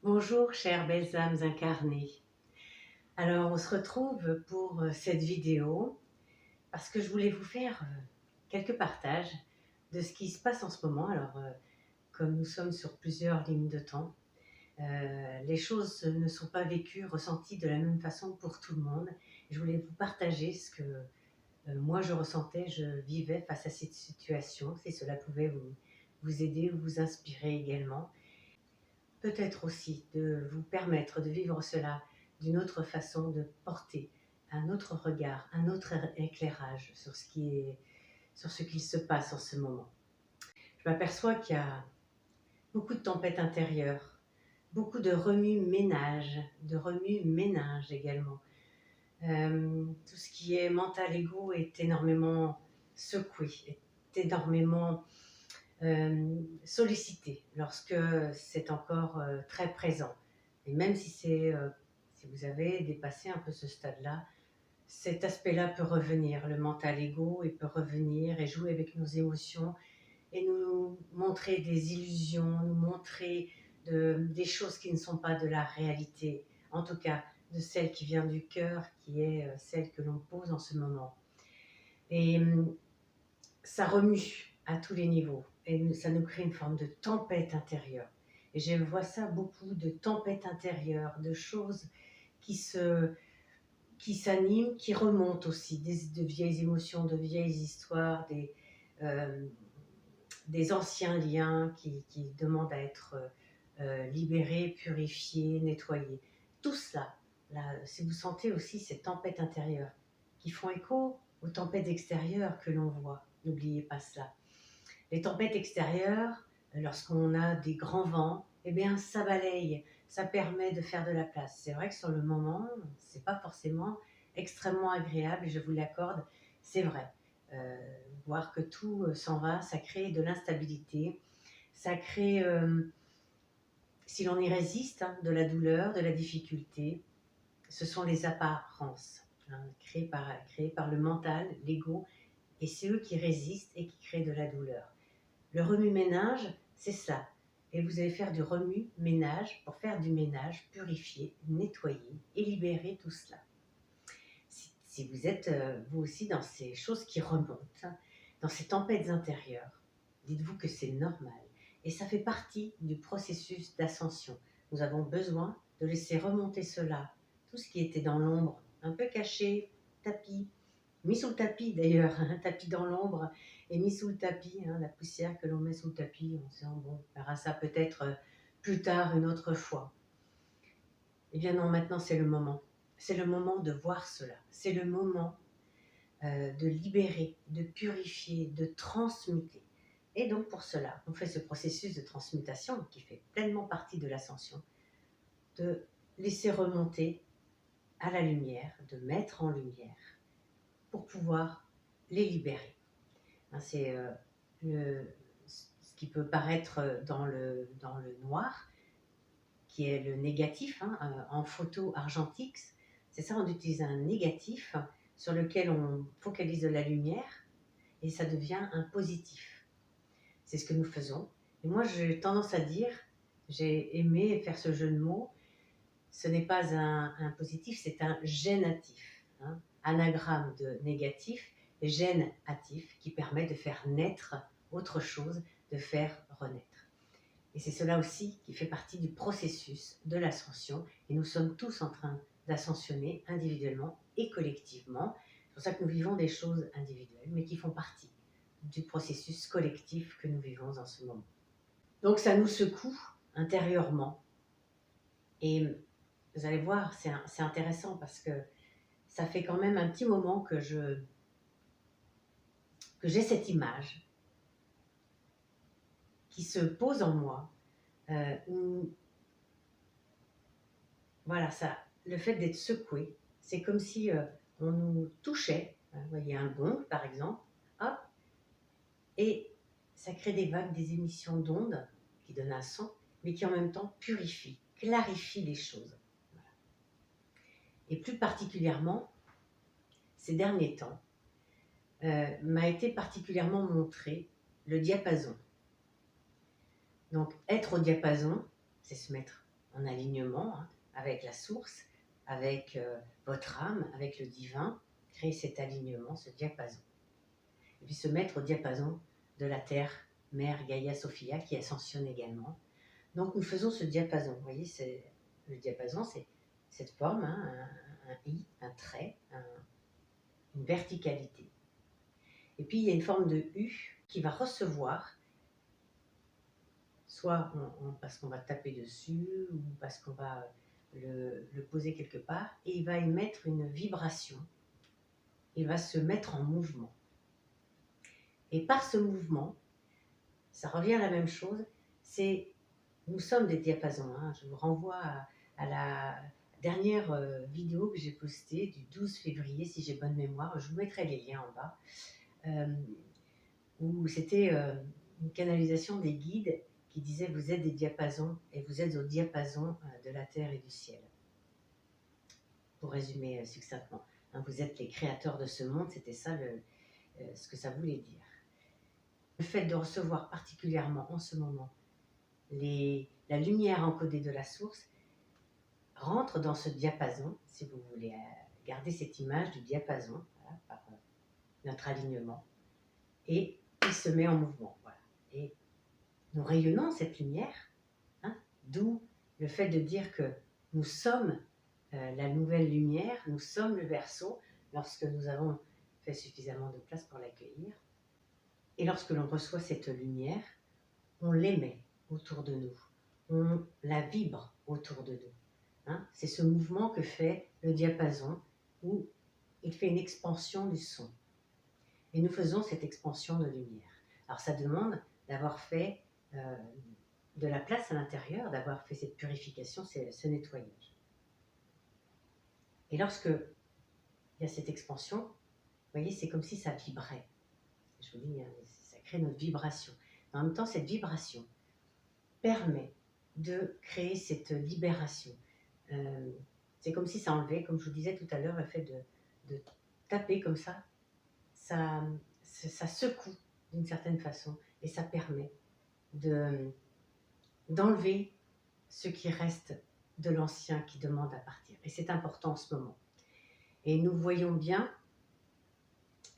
Bonjour chères belles âmes incarnées. Alors on se retrouve pour cette vidéo parce que je voulais vous faire quelques partages de ce qui se passe en ce moment. Alors comme nous sommes sur plusieurs lignes de temps, les choses ne sont pas vécues, ressenties de la même façon pour tout le monde. Je voulais vous partager ce que moi je ressentais, je vivais face à cette situation, si cela pouvait vous aider ou vous inspirer également. Peut-être aussi de vous permettre de vivre cela d'une autre façon, de porter un autre regard, un autre éclairage sur sur ce qu'il se passe en ce moment. Je m'aperçois qu'il y a beaucoup de tempêtes intérieures, beaucoup de remue-ménage, de remue-ménage également. Tout ce qui est mental, ego est énormément secoué, est énormément sollicité lorsque c'est encore très présent. Et même si vous avez dépassé un peu ce stade-là, cet aspect-là peut revenir, le mental ego, il peut revenir et jouer avec nos émotions et nous montrer des illusions, nous montrer des choses qui ne sont pas de la réalité, en tout cas de celle qui vient du cœur, qui est celle que l'on pose en ce moment. Et ça remue à tous les niveaux et ça nous crée une forme de tempête intérieure. Et je vois ça beaucoup, de tempêtes intérieures, de choses qui s'animent, qui remontent aussi, de vieilles émotions, de vieilles histoires, euh, des anciens liens qui demandent à être libérés, purifiés, nettoyés. Tout cela, là, si vous sentez aussi ces tempêtes intérieures qui font écho aux tempêtes extérieures que l'on voit, n'oubliez pas cela. Les tempêtes extérieures, lorsqu'on a des grands vents, eh bien ça balaye, ça permet de faire de la place. C'est vrai que sur le moment, c'est pas forcément extrêmement agréable, et je vous l'accorde, c'est vrai. Euh, Voir que tout s'en va, ça crée de l'instabilité, ça crée, si l'on y résiste, hein, de la douleur, de la difficulté. Ce sont les apparences, hein, créées par le mental, l'ego, et c'est eux qui résistent et qui créent de la douleur. Le remue-ménage, c'est ça. Et vous allez faire du remue-ménage pour faire du ménage, purifier, nettoyer et libérer tout cela. Si vous êtes vous aussi dans ces choses qui remontent, dans ces tempêtes intérieures, dites-vous que c'est normal. Et ça fait partie du processus d'ascension. Nous avons besoin de laisser remonter cela, tout ce qui était dans l'ombre, un peu caché, tapis, mis sous le tapis d'ailleurs, un tapis dans l'ombre et mis sous le tapis, hein, la poussière que l'on met sous le tapis en disant bon, on verra ça peut-être plus tard, une autre fois. Eh bien non, maintenant c'est le moment. C'est le moment de voir cela. C'est le moment de libérer, de purifier, de transmuter. Et donc pour cela, on fait ce processus de transmutation qui fait pleinement partie de l'ascension, de laisser remonter à la lumière, de mettre en lumière pour pouvoir les libérer. C'est ce qui peut paraître dans le noir, qui est le négatif, hein, en photo argentique. C'est ça, on utilise un négatif sur lequel on focalise de la lumière et ça devient un positif. C'est ce que nous faisons. Et moi, j'ai tendance à dire, j'ai aimé faire ce jeu de mots, ce n'est pas un positif, c'est un génatif. Hein, anagramme de négatif, génatif, qui permet de faire naître autre chose, de faire renaître. Et c'est cela aussi qui fait partie du processus de l'ascension. Et nous sommes tous en train d'ascensionner individuellement et collectivement. C'est pour ça que nous vivons des choses individuelles, mais qui font partie du processus collectif que nous vivons en ce moment. Donc ça nous secoue intérieurement. Et vous allez voir, c'est intéressant parce que ça fait quand même un petit moment que j'ai cette image qui se pose en moi. Où, voilà, ça, le fait d'être secoué, c'est comme si on nous touchait. Hein, vous voyez un gong par exemple, hop, et ça crée des vagues, des émissions d'ondes qui donnent un son, mais qui en même temps purifient, clarifient les choses. Voilà. Et plus particulièrement, ces derniers temps, m'a été particulièrement montré le diapason. Donc être au diapason, c'est se mettre en alignement hein, avec la source, avec votre âme, avec le divin, créer cet alignement, ce diapason. Et puis se mettre au diapason de la Terre, Mère Gaïa Sophia, qui ascensionne également. Donc nous faisons ce diapason. Vous voyez, le diapason, c'est cette forme, hein, un I, un trait, une verticalité. Et puis il y a une forme de U qui va recevoir, soit parce qu'on va taper dessus, ou parce qu'on va le poser quelque part, et il va émettre une vibration. Il va se mettre en mouvement. Et par ce mouvement, ça revient à la même chose, nous sommes des diapasons. Hein. Je vous renvoie à la dernière vidéo que j'ai postée du 12 février, si j'ai bonne mémoire. Je vous mettrai les liens en bas. Où c'était une canalisation des guides qui disait vous êtes des diapasons et vous êtes au diapason de la terre et du ciel. Pour résumer succinctement, hein, vous êtes les créateurs de ce monde, c'était ça ce que ça voulait dire. Le fait de recevoir particulièrement en ce moment la lumière encodée de la source rentre dans ce diapason, si vous voulez garder cette image du diapason, voilà, par notre alignement, et il se met en mouvement. Voilà. Et nous rayonnons cette lumière, hein, d'où le fait de dire que nous sommes la nouvelle lumière, nous sommes le Verseau, lorsque nous avons fait suffisamment de place pour l'accueillir. Et lorsque l'on reçoit cette lumière, on l'émet autour de nous, on la vibre autour de nous. Hein. C'est ce mouvement que fait le diapason, où il fait une expansion du son. Et nous faisons cette expansion de lumière. Alors ça demande d'avoir fait de la place à l'intérieur, d'avoir fait cette purification, ce nettoyage. Et lorsque il y a cette expansion, vous voyez, c'est comme si ça vibrait. Je vous dis, ça crée notre vibration. En même temps, cette vibration permet de créer cette libération. C'est comme si ça enlevait, comme je vous disais tout à l'heure, le fait de taper comme ça secoue d'une certaine façon et ça permet d'enlever ce qui reste de l'ancien qui demande à partir. Et c'est important en ce moment. Et nous voyons bien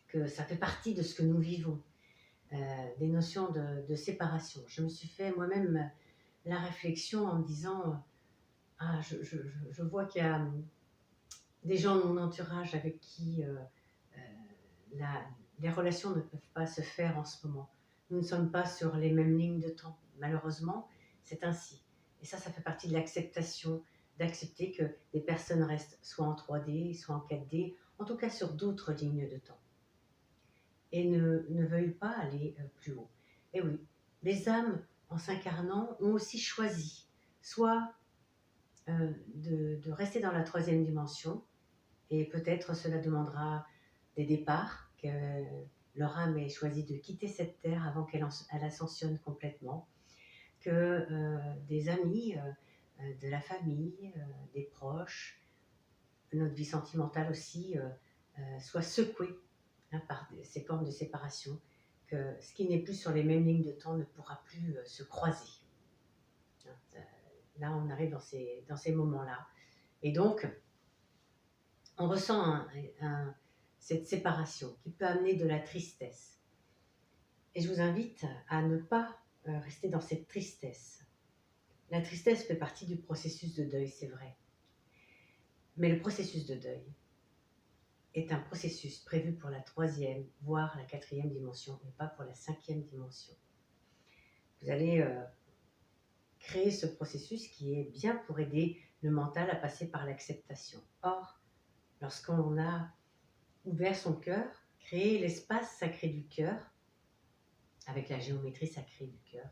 que ça fait partie de ce que nous vivons, des notions de séparation. Je me suis fait moi-même la réflexion en me disant je vois qu'il y a des gens de mon entourage avec qui les relations ne peuvent pas se faire en ce moment. Nous ne sommes pas sur les mêmes lignes de temps. Malheureusement, c'est ainsi. Et ça fait partie de l'acceptation, d'accepter que des personnes restent soit en 3D, soit en 4D, en tout cas sur d'autres lignes de temps. Et ne veuillent pas aller plus haut. Et oui, les âmes, en s'incarnant, ont aussi choisi soit de rester dans la 3e dimension, et peut-être cela demandera des départs, que leur âme ait choisi de quitter cette terre avant qu'elle ascensionne complètement, que des amis, de la famille, des proches, notre vie sentimentale aussi, soit secouée hein, par ces formes de séparation, que ce qui n'est plus sur les mêmes lignes de temps ne pourra plus se croiser. Là, on arrive dans ces moments-là. Et donc, on ressent cette séparation qui peut amener de la tristesse. Et je vous invite à ne pas rester dans cette tristesse. La tristesse fait partie du processus de deuil, c'est vrai. Mais le processus de deuil est un processus prévu pour la 3e, voire la 4e dimension, mais pas pour la 5e dimension. Vous allez créer ce processus qui est bien pour aider le mental à passer par l'acceptation. Or, lorsqu'on a ouvert son cœur, créé l'espace sacré du cœur, avec la géométrie sacrée du cœur,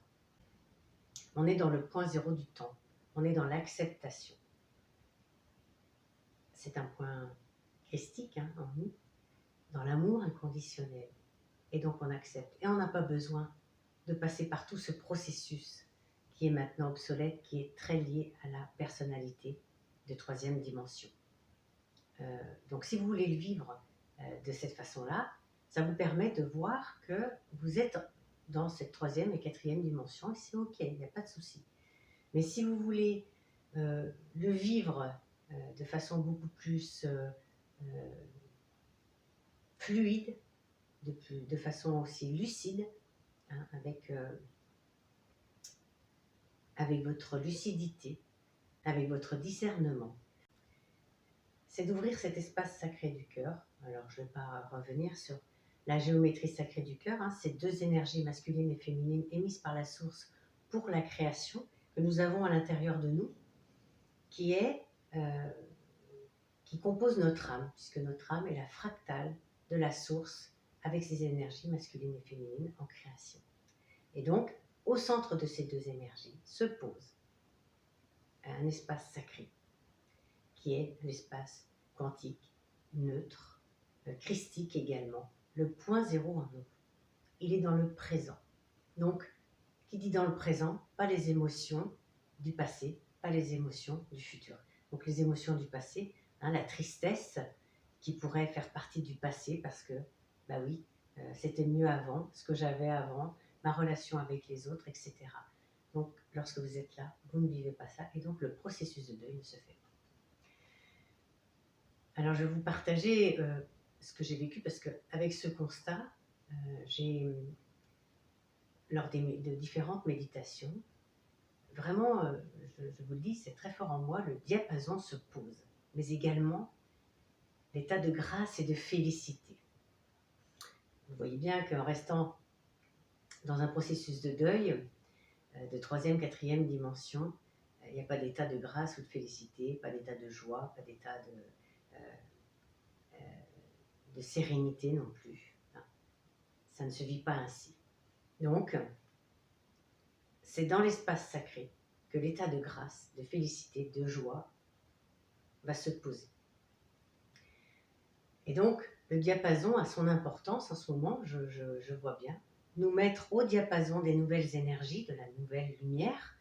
on est dans le point zéro du temps, on est dans l'acceptation. C'est un point christique hein, en nous, dans l'amour inconditionnel. Et donc on accepte. Et on n'a pas besoin de passer par tout ce processus qui est maintenant obsolète, qui est très lié à la personnalité de 3e dimension. Donc si vous voulez le vivre de cette façon-là, ça vous permet de voir que vous êtes dans cette 3e et 4e dimension, et c'est ok, il n'y a pas de souci. Mais si vous voulez le vivre de façon beaucoup plus fluide, de façon aussi lucide, hein, avec votre lucidité, avec votre discernement. C'est d'ouvrir cet espace sacré du cœur. Alors, je ne vais pas revenir sur la géométrie sacrée du cœur, hein, ces deux énergies masculines et féminines émises par la source pour la création que nous avons à l'intérieur de nous, qui compose notre âme, puisque notre âme est la fractale de la source avec ses énergies masculines et féminines en création. Et donc, au centre de ces deux énergies se pose un espace sacré, qui est l'espace quantique, neutre, christique également, le point zéro en nous. Il est dans le présent. Donc, qui dit dans le présent, pas les émotions du passé, pas les émotions du futur. Donc les émotions du passé, hein, la tristesse qui pourrait faire partie du passé parce que, bah oui, c'était mieux avant, ce que j'avais avant, ma relation avec les autres, etc. Donc lorsque vous êtes là, vous ne vivez pas ça et donc le processus de deuil ne se fait pas. Alors je vais vous partager ce que j'ai vécu parce qu'avec ce constat, lors de différentes méditations, vraiment, je vous le dis, c'est très fort en moi, le diapason se pose, mais également l'état de grâce et de félicité. Vous voyez bien qu'en restant dans un processus de deuil, de troisième, quatrième dimension, il n'y a pas d'état de grâce ou de félicité, pas d'état de joie, pas d'état de sérénité non plus. Enfin, ça ne se vit pas ainsi. Donc, c'est dans l'espace sacré que l'état de grâce, de félicité, de joie va se poser. Et donc, le diapason a son importance en ce moment, je vois bien. Nous mettre au diapason des nouvelles énergies, de la nouvelle lumière,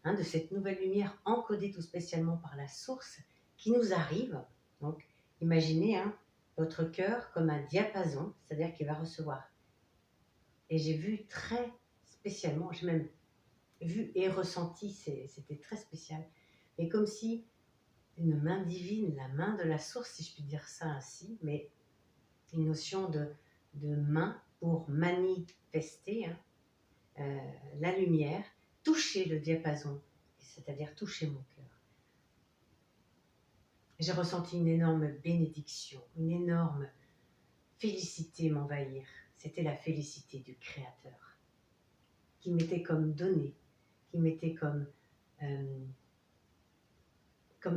hein, de cette nouvelle lumière encodée tout spécialement par la source qui nous arrive. Donc, imaginez votre cœur comme un diapason, c'est-à-dire qu'il va recevoir. Et j'ai vu très spécialement, j'ai même vu et ressenti, c'était très spécial, mais comme si une main divine, la main de la source, si je puis dire ça ainsi, mais une notion de main pour manifester la lumière, toucher le diapason, c'est-à-dire toucher mon cœur. J'ai ressenti une énorme bénédiction, une énorme félicité m'envahir. C'était la félicité du Créateur, qui m'était comme donnée, qui m'était comme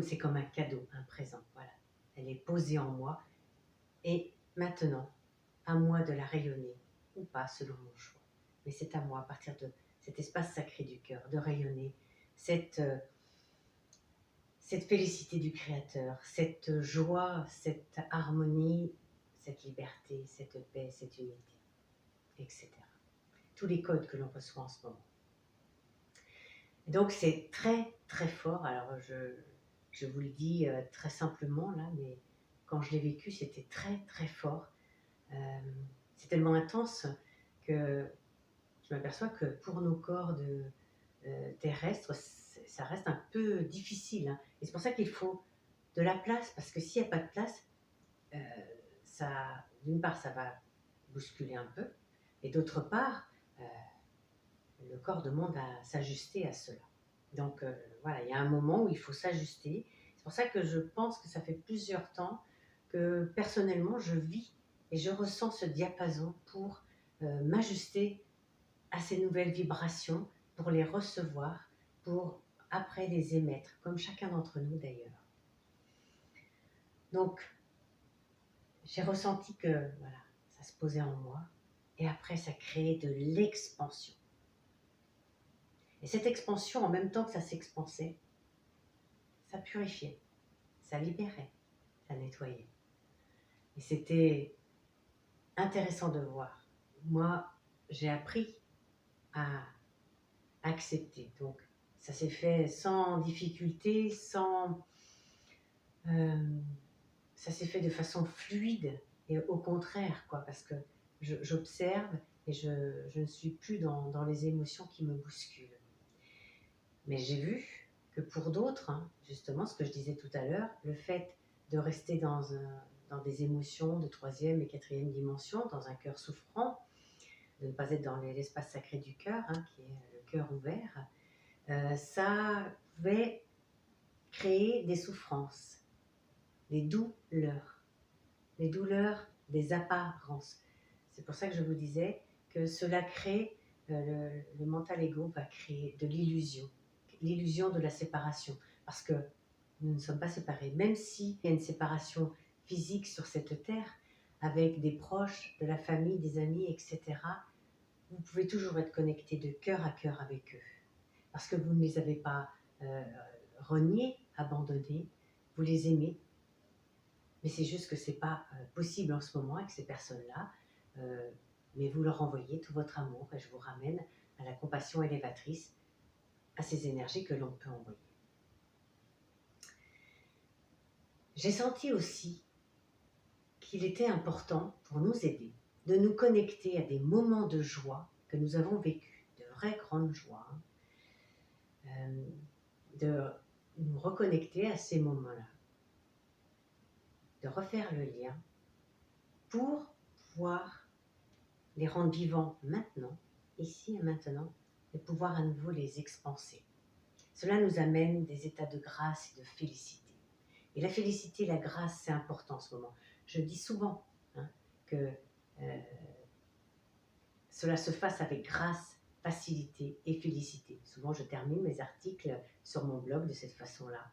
c'est comme un cadeau, un présent. Voilà, elle est posée en moi et maintenant, à moi de la rayonner ou pas selon mon choix. Mais c'est à moi, à partir de cet espace sacré du cœur, de rayonner cette félicité du Créateur, cette joie, cette harmonie, cette liberté, cette paix, cette unité, etc. Tous les codes que l'on reçoit en ce moment. Et donc c'est très très fort. Alors je vous le dis très simplement là, mais quand je l'ai vécu, c'était très très fort. C'est tellement intense que je m'aperçois que pour nos corps terrestres, ça reste un peu difficile. Hein. Et c'est pour ça qu'il faut de la place, parce que s'il n'y a pas de place, d'une part, ça va bousculer un peu, et d'autre part, le corps demande à s'ajuster à cela. Donc voilà, il y a un moment où il faut s'ajuster. C'est pour ça que je pense que ça fait plusieurs temps que personnellement, je vis et je ressens ce diapason pour m'ajuster à ces nouvelles vibrations, pour les recevoir, pour après les émettre, comme chacun d'entre nous d'ailleurs. Donc, j'ai ressenti que voilà, ça se posait en moi, et après ça créait de l'expansion. Et cette expansion, en même temps que ça s'expansait, ça purifiait, ça libérait, ça nettoyait. Et c'était intéressant de voir. Moi, j'ai appris à accepter. Donc, ça s'est fait sans difficulté, ça s'est fait de façon fluide et au contraire, quoi, parce que j'observe et je ne suis plus dans les émotions qui me bousculent. Mais j'ai vu que pour d'autres, hein, justement, ce que je disais tout à l'heure, le fait de rester dans des émotions de troisième et quatrième dimension, dans un cœur souffrant, de ne pas être dans l'espace sacré du cœur, hein, qui est le cœur ouvert, ça pouvait créer des souffrances, des douleurs des apparences. C'est pour ça que je vous disais que cela crée, le mental ego va créer de l'illusion de la séparation, parce que nous ne sommes pas séparés, même s'il y a une séparation physique sur cette terre, avec des proches, de la famille, des amis, etc., vous pouvez toujours être connecté de cœur à cœur avec eux, parce que vous ne les avez pas reniés, abandonnés, vous les aimez, mais c'est juste que ce n'est pas possible en ce moment avec ces personnes-là, mais vous leur envoyez tout votre amour, et je vous ramène à la compassion élévatrice, à ces énergies que l'on peut envoyer. J'ai senti aussi qu'il était important pour nous aider de nous connecter à des moments de joie que nous avons vécus, de vraies grandes joies, de nous reconnecter à ces moments-là, de refaire le lien pour pouvoir les rendre vivants maintenant, ici et maintenant, et pouvoir à nouveau les expanser. Cela nous amène des états de grâce et de félicité. Et la félicité, la grâce, c'est important en ce moment. Je dis souvent que cela se fasse avec grâce, facilité et félicité. Souvent, je termine mes articles sur mon blog de cette façon-là.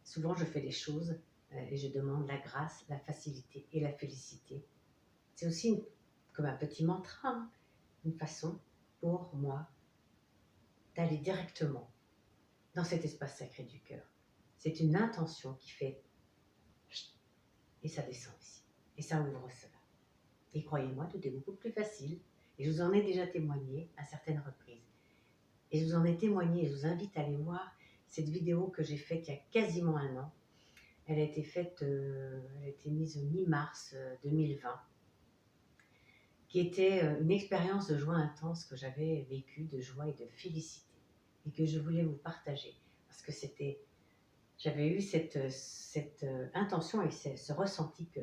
Souvent, je fais les choses et je demande la grâce, la facilité et la félicité. C'est aussi comme un petit mantra, hein, une façon pour moi d'aller directement dans cet espace sacré du cœur. C'est une intention qui fait et ça descend ici. Et ça ouvre cela. Et croyez-moi, tout est beaucoup plus facile. Et je vous en ai déjà témoigné à certaines reprises. Et je vous en ai témoigné, et je vous invite à aller voir cette vidéo que j'ai faite il y a quasiment un an. Elle a été faite, elle a été mise au mi-mars 2020, qui était une expérience de joie intense que j'avais vécue, de joie et de félicité, et que je voulais vous partager, parce que j'avais eu cette intention et ce ressenti que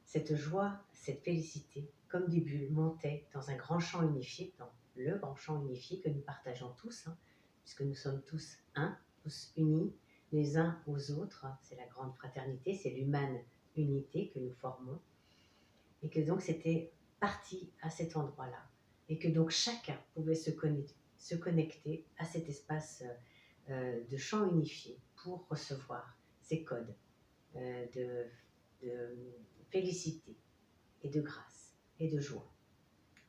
cette joie, cette félicité, comme des bulles, montait dans un grand champ unifié, dans le grand champ unifié que nous partageons tous, hein, puisque nous sommes tous un, tous unis les uns aux autres. C'est la grande fraternité, c'est l'humane unité que nous formons. Et que donc c'était parti à cet endroit-là. Et que donc chacun pouvait se connecter à cet espace de champ unifié pour recevoir ces codes de félicité et de grâce et de joie.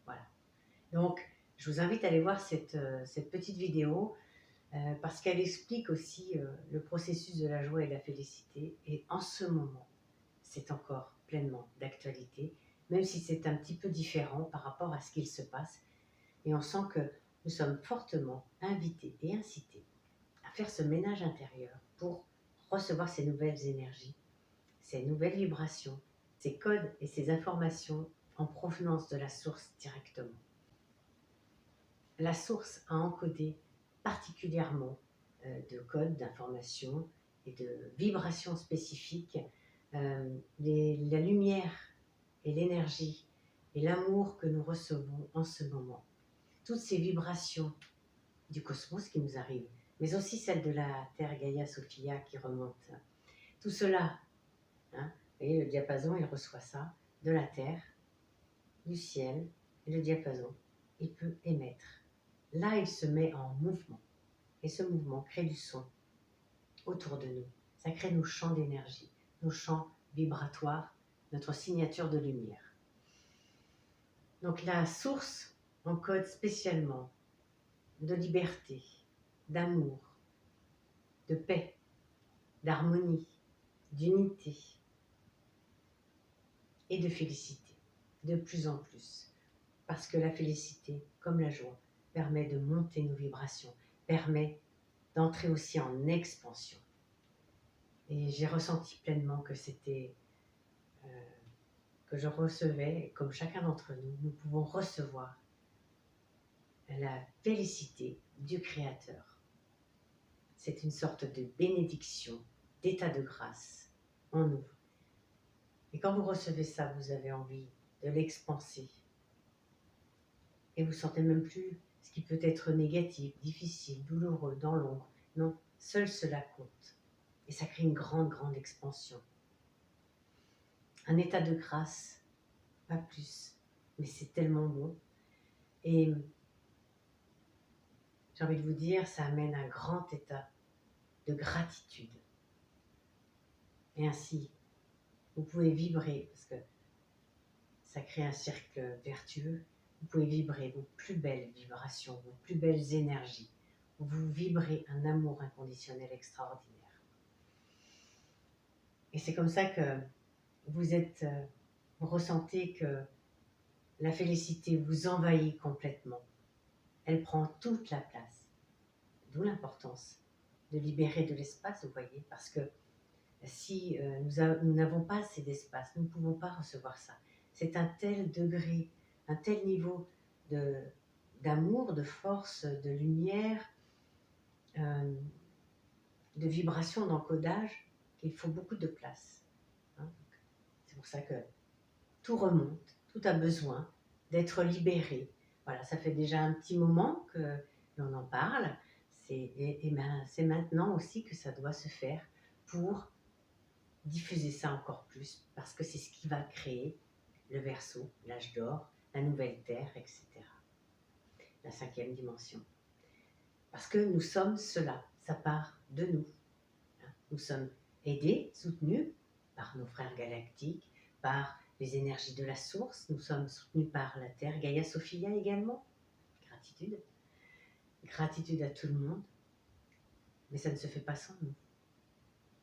Voilà. Donc, je vous invite à aller voir cette petite vidéo parce qu'elle explique aussi le processus de la joie et de la félicité. Et en ce moment, c'est encore pleinement d'actualité, même si c'est un petit peu différent par rapport à ce qu'il se passe. Et on sent que nous sommes fortement invités et incités à faire ce ménage intérieur pour recevoir ces nouvelles énergies, ces nouvelles vibrations, ces codes et ces informations en provenance de la source directement. La source a encodé particulièrement de codes, d'informations et de vibrations spécifiques, la lumière et l'énergie et l'amour que nous recevons en ce moment. Toutes ces vibrations du cosmos qui nous arrivent, mais aussi celles de la Terre Gaïa Sophia qui remonte. Tout cela, hein, vous voyez, le diapason, il reçoit ça de la Terre, du ciel, et le diapason, il peut émettre. Là, il se met en mouvement, et ce mouvement crée du son autour de nous. Ça crée nos champs d'énergie, nos champs vibratoires, notre signature de lumière. Donc la source encode spécialement de liberté, d'amour, de paix, d'harmonie, d'unité et de félicité, de plus en plus. Parce que la félicité, comme la joie, permet de monter nos vibrations, permet d'entrer aussi en expansion. Et j'ai ressenti pleinement que c'était, que je recevais, comme chacun d'entre nous, nous pouvons recevoir la félicité du Créateur. c'est une sorte de bénédiction, d'état de grâce en nous. Et quand vous recevez ça, vous avez envie de l'expanser. Et vous ne sentez même plus ce qui peut être négatif, difficile, douloureux, dans l'ombre. Non, seul cela compte. Et ça crée une grande, grande expansion. Un état de grâce, pas plus. Mais c'est tellement bon. Et j'ai envie de vous dire, ça amène un grand état de gratitude. Et ainsi, vous pouvez vibrer, parce que ça crée un cercle vertueux. Vous pouvez vibrer vos plus belles vibrations, vos plus belles énergies. Vous vibrez un amour inconditionnel extraordinaire. Et c'est comme ça que vous ressentez que la félicité vous envahit complètement. Elle prend toute la place. D'où l'importance de libérer de l'espace, vous voyez, parce que si nous n'avons pas assez d'espace, nous ne pouvons pas recevoir ça. C'est un tel degré, un tel niveau d'amour, de force, de lumière, de vibration, d'encodage, qu'il faut beaucoup de place. Hein. C'est pour ça que tout remonte, tout a besoin d'être libéré. Voilà, ça fait déjà un petit moment que l'on en parle. C'est maintenant aussi que ça doit se faire pour diffuser ça encore plus, parce que c'est ce qui va créer le Verseau, l'âge d'or, la nouvelle terre, etc. La 5e dimension. Parce que nous sommes cela, ça part de nous. Nous sommes aidés, soutenus par nos frères galactiques, par les énergies de la source, nous sommes soutenus par la Terre, Gaïa Sophia également. Gratitude. Gratitude à tout le monde, mais ça ne se fait pas sans nous.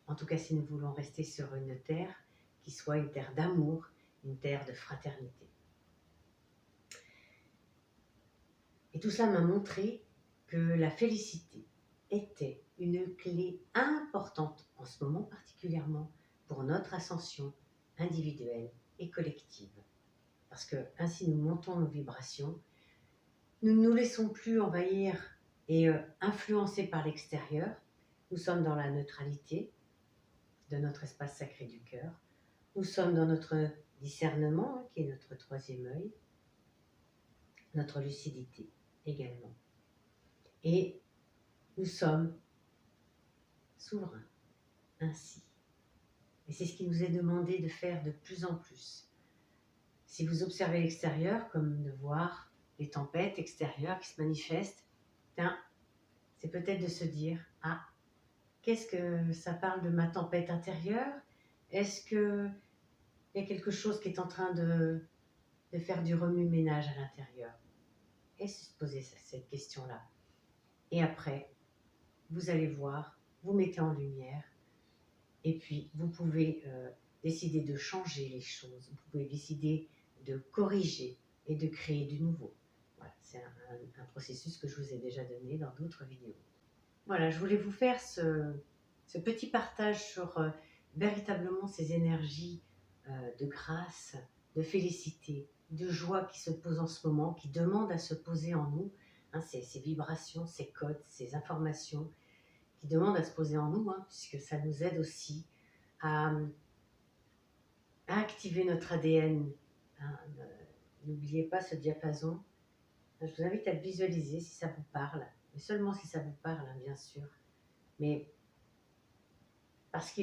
En tout cas, si nous voulons rester sur une terre qui soit une terre d'amour, une terre de fraternité. Et tout cela m'a montré que la félicité était une clé importante, en ce moment particulièrement, pour notre ascension individuelle et collective. Parce que ainsi nous montons nos vibrations, nous ne nous laissons plus envahir et influencer par l'extérieur. Nous sommes dans la neutralité de notre espace sacré du cœur. Nous sommes dans notre discernement, qui est notre 3e œil, notre lucidité également. Et nous sommes souverains ainsi. Et c'est ce qui nous est demandé de faire de plus en plus. Si vous observez l'extérieur, comme de voir les tempêtes extérieures qui se manifestent, c'est peut-être de se dire, ah, qu'est-ce que ça parle de ma tempête intérieure? Est-ce qu'il y a quelque chose qui est en train de faire du remue-ménage à l'intérieur? Et se poser cette question-là. Et après, vous allez voir, vous mettez en lumière, et puis vous pouvez décider de changer les choses, vous pouvez décider de corriger et de créer du nouveau. Voilà, c'est un processus que je vous ai déjà donné dans d'autres vidéos. Voilà, je voulais vous faire ce petit partage sur véritablement ces énergies de grâce, de félicité, de joie qui se posent en ce moment, qui demandent à se poser en nous, hein, ces vibrations, ces codes, ces informations qui demandent à se poser en nous, hein, puisque ça nous aide aussi à activer notre ADN. Hein, n'oubliez pas ce diapason. Je vous invite à le visualiser si ça vous parle, mais seulement si ça vous parle, hein, bien sûr. Mais parce que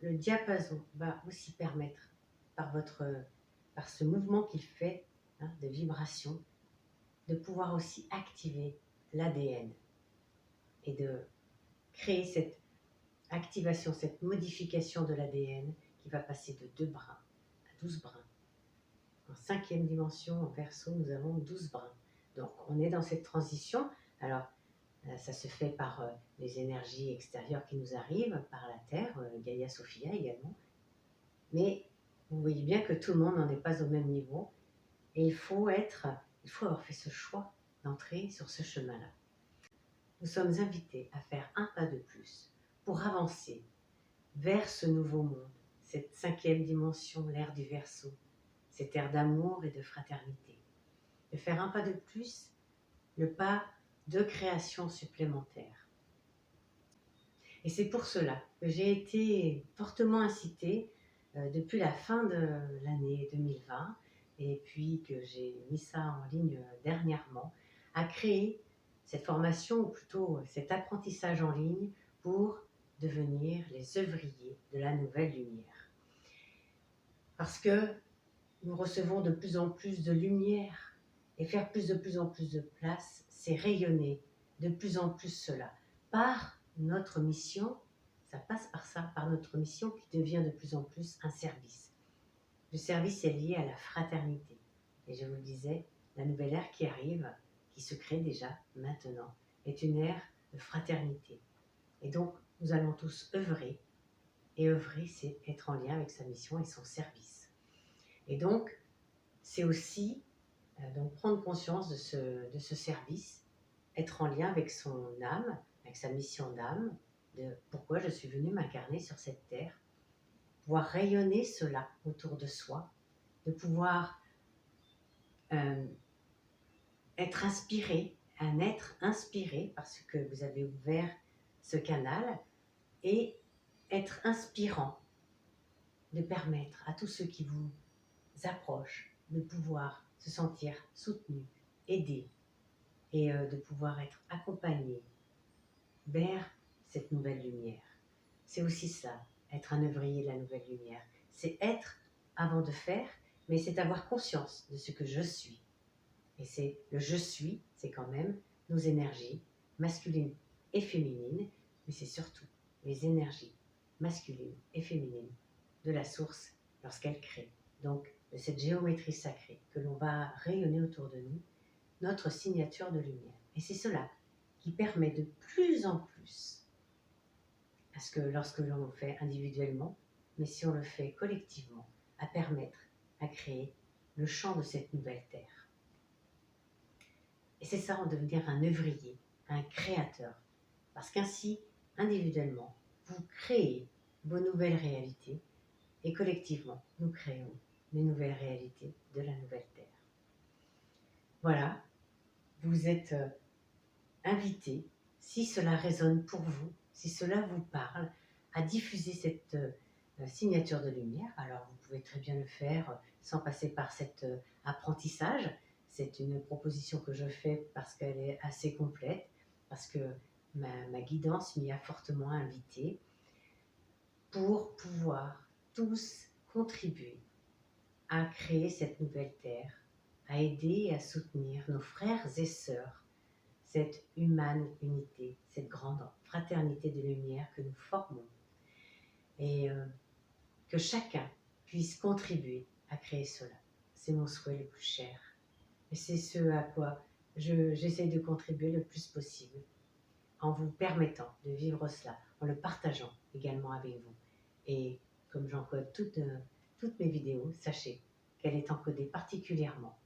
le diapason va aussi permettre, par ce mouvement qu'il fait, hein, de vibration, de pouvoir aussi activer l'ADN et de créer cette activation, cette modification de l'ADN qui va passer de 2 brins à 12 brins. En 5e dimension, en Verseau, nous avons 12 brins. Donc on est dans cette transition. Alors ça se fait par les énergies extérieures qui nous arrivent, par la Terre, Gaïa Sophia également. Mais vous voyez bien que tout le monde n'en est pas au même niveau. Et il faut avoir fait ce choix d'entrer sur ce chemin-là. Nous sommes invités à faire un pas de plus pour avancer vers ce nouveau monde, cette 5e dimension, l'ère du Verseau, cette ère d'amour et de fraternité. De faire un pas de plus, le pas de création supplémentaire. Et c'est pour cela que j'ai été fortement incitée depuis la fin de l'année 2020 et puis que j'ai mis ça en ligne dernièrement, à créer cette formation ou plutôt cet apprentissage en ligne pour devenir les œuvriers de la nouvelle lumière. Parce que nous recevons de plus en plus de lumière et faire de plus en plus de place, c'est rayonner de plus en plus cela par notre mission. Ça passe par ça, par notre mission qui devient de plus en plus un service. Le service est lié à la fraternité. Et je vous le disais, la nouvelle ère qui arrive, qui se crée déjà maintenant, est une ère de fraternité. Et donc, nous allons tous œuvrer. Et œuvrer, c'est être en lien avec sa mission et son service. Et donc, c'est aussi donc prendre conscience de ce service, être en lien avec son âme, avec sa mission d'âme, de pourquoi je suis venue m'incarner sur cette terre, pouvoir rayonner cela autour de soi, de pouvoir être inspiré, un être inspiré parce que vous avez ouvert ce canal et être inspirant, de permettre à tous ceux qui vous approchent de pouvoir se sentir soutenus, aidés et de pouvoir être accompagnés vers cette nouvelle lumière. C'est aussi ça, être un œuvrier de la nouvelle lumière. C'est être avant de faire, mais c'est avoir conscience de ce que je suis. Et c'est le je suis, c'est quand même nos énergies masculines et féminines, mais c'est surtout les énergies masculines et féminines de la source lorsqu'elle crée. Donc, de cette géométrie sacrée que l'on va rayonner autour de nous, notre signature de lumière. Et c'est cela qui permet de plus en plus, parce que lorsque l'on le fait individuellement, mais si on le fait collectivement, à permettre, à créer le champ de cette nouvelle terre. Et c'est ça en devenir un œuvrier, un créateur. Parce qu'ainsi, individuellement, vous créez vos nouvelles réalités et collectivement, nous créons les nouvelles réalités de la nouvelle terre. Voilà, vous êtes invités, si cela résonne pour vous, si cela vous parle, à diffuser cette signature de lumière. Alors vous pouvez très bien le faire sans passer par cet apprentissage. C'est une proposition que je fais parce qu'elle est assez complète, parce que ma guidance m'y a fortement invité pour pouvoir tous contribuer à créer cette nouvelle terre, à aider et à soutenir nos frères et sœurs, cette humane unité, cette grande fraternité de lumière que nous formons, et que chacun puisse contribuer à créer cela. C'est mon souhait le plus cher. Et c'est ce à quoi j'essaie de contribuer le plus possible, en vous permettant de vivre cela, en le partageant également avec vous. Et comme j'encode toutes mes vidéos, sachez qu'elle est encodée particulièrement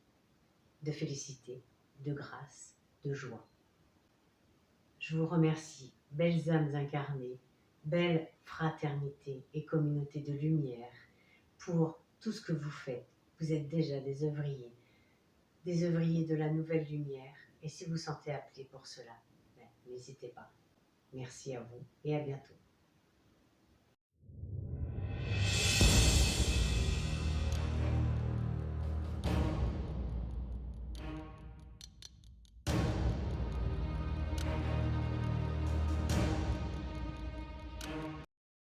de félicité, de grâce, de joie. Je vous remercie, belles âmes incarnées, belle fraternité et communauté de lumière, pour tout ce que vous faites. Vous êtes déjà des œuvriers de la nouvelle lumière. Et si vous sentez appelé pour cela, n'hésitez pas. Merci à vous et à bientôt.